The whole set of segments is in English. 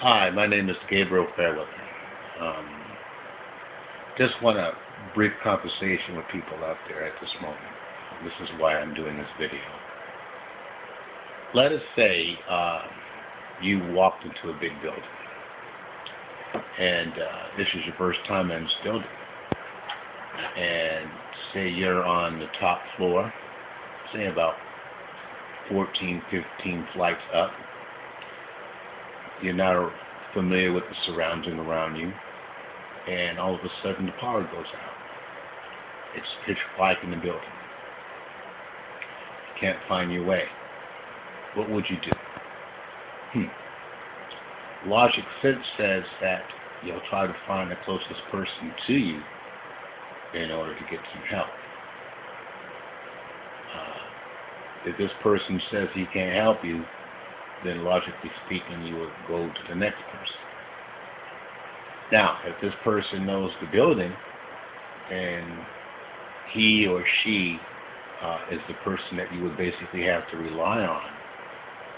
Hi, my name is Gabriel Fairweather. Um, just want a brief conversation with people out there at this moment. This is why I'm doing this video. Let us say you walked into a big building, and this is your first time in this building, and say you're on the top floor, say about 14, 15 flights up. You're not familiar with the surrounding around you, and all of a sudden the power goes out. It's pitch black in the building. You can't find your way. What would you do? Logic sense says that you'll try to find the closest person to you in order to get some help. If this person says he can't help you, then logically speaking, you would go to the next person. Now, if this person knows the building, and he or she is the person that you would basically have to rely on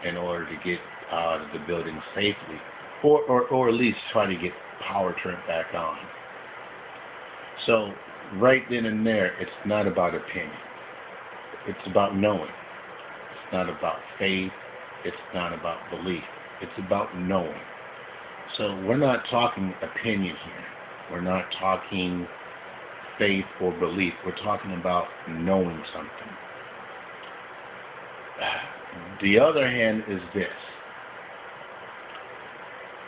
in order to get out of the building safely, or at least try to get power turned back on. So, right then and there, it's not about opinion. It's about knowing. It's not about faith. It's not about belief. It's about knowing. So we're not talking opinion here. We're not talking faith or belief. We're talking about knowing something. The other hand is this.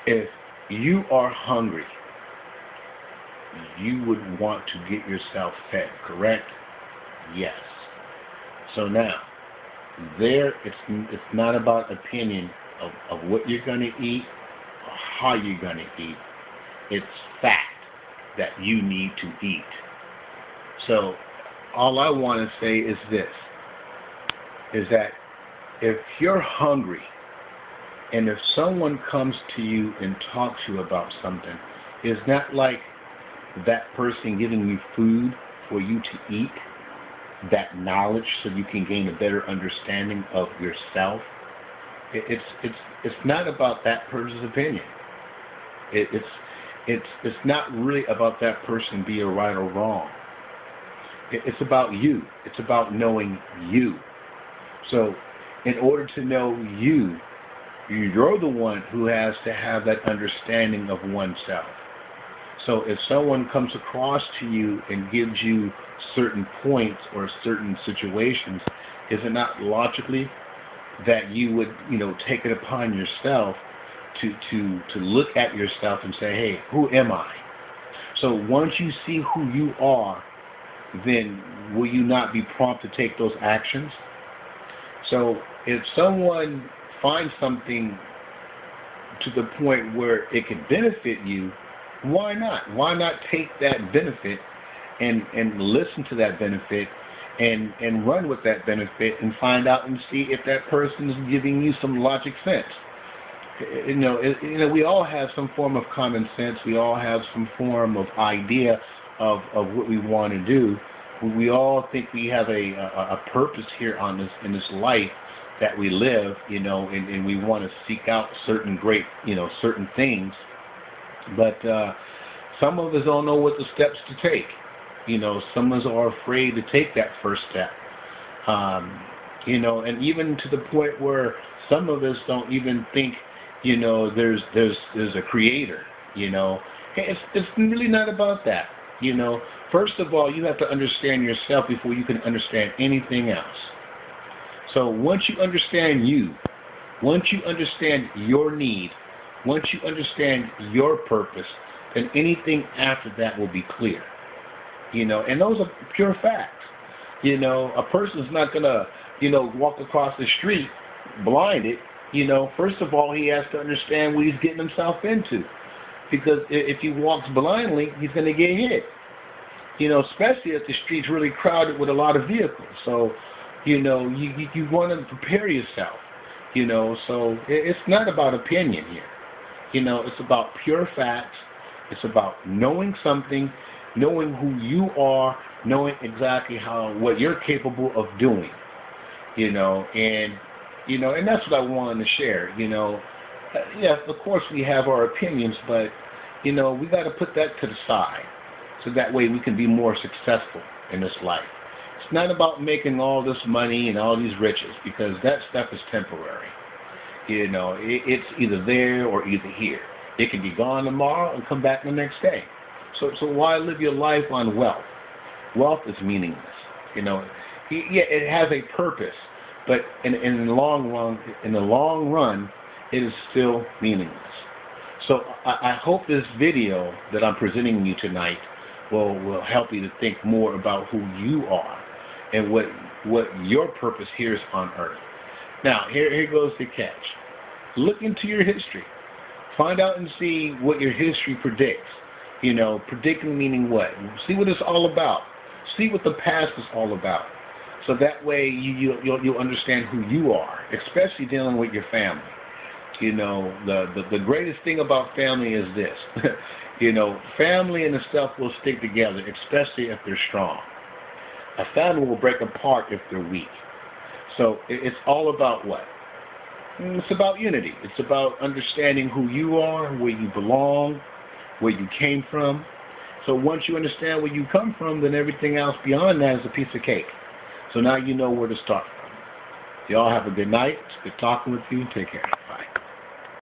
If you are hungry, you would want to get yourself fed, correct? Yes. So now, it's not about opinion of what you're going to eat or how you're going to eat. It's fact that you need to eat. So all I want to say is this, is that if you're hungry and if someone comes to you and talks to you about something, it's not like that person giving you food for you to eat, that knowledge, so you can gain a better understanding of yourself. It's not about that person's opinion. It's not really about that person being right or wrong. It's about you. It's about knowing you. So in order to know you, you're the one who has to have that understanding of oneself. So if someone comes across to you and gives you certain points or certain situations, is it not logically that you would, take it upon yourself to look at yourself and say, hey, who am I? So once you see who you are, then will you not be prompt to take those actions? So if someone finds something to the point where it could benefit you, why not? Why not take that benefit and listen to that benefit and run with that benefit and find out and see if that person is giving you some logic sense? We all have some form of common sense. We all have some form of idea of what we want to do. We all think we have a purpose here in this life that we live, and we want to seek out certain certain things. But some of us don't know what the steps to take. Some of us are afraid to take that first step. And even to the point where some of us don't even think, there's a creator. It's really not about that. First of all, you have to understand yourself before you can understand anything else. So once you understand you, once you understand your need, once you understand your purpose, then anything after that will be clear. And those are pure facts. A person's not going to, walk across the street blinded. First of all, he has to understand what he's getting himself into. Because if he walks blindly, he's going to get hit. Especially if the street's really crowded with a lot of vehicles. So, you want to prepare yourself. So it's not about opinion here. It's about pure facts. It's about knowing something, knowing who you are, knowing exactly what you're capable of doing. And that's what I wanted to share. Yeah, of course we have our opinions, but you know we got to put that to the side, so that way we can be more successful in this life. It's not about making all this money and all these riches, because that stuff is temporary. You know, it's either there or either here. It can be gone tomorrow and come back the next day. So why live your life on wealth? Wealth is meaningless. You know, yeah, it has a purpose, but in the long run, it is still meaningless. So I hope this video that I'm presenting you tonight will help you to think more about who you are and what your purpose here is on earth. Now, here goes the catch. Look into your history. Find out and see what your history predicts. You know, predicting meaning what? See what it's all about. See what the past is all about. So that way you'll understand who you are, especially dealing with your family. You know, the greatest thing about family is this. You know, family and the stuff will stick together, especially if they're strong. A family will break apart if they're weak. So it's all about what? It's about unity. It's about understanding who you are, where you belong, where you came from. So once you understand where you come from, then everything else beyond that is a piece of cake. So now you know where to start from. Y'all have a good night. It's good talking with you. Take care.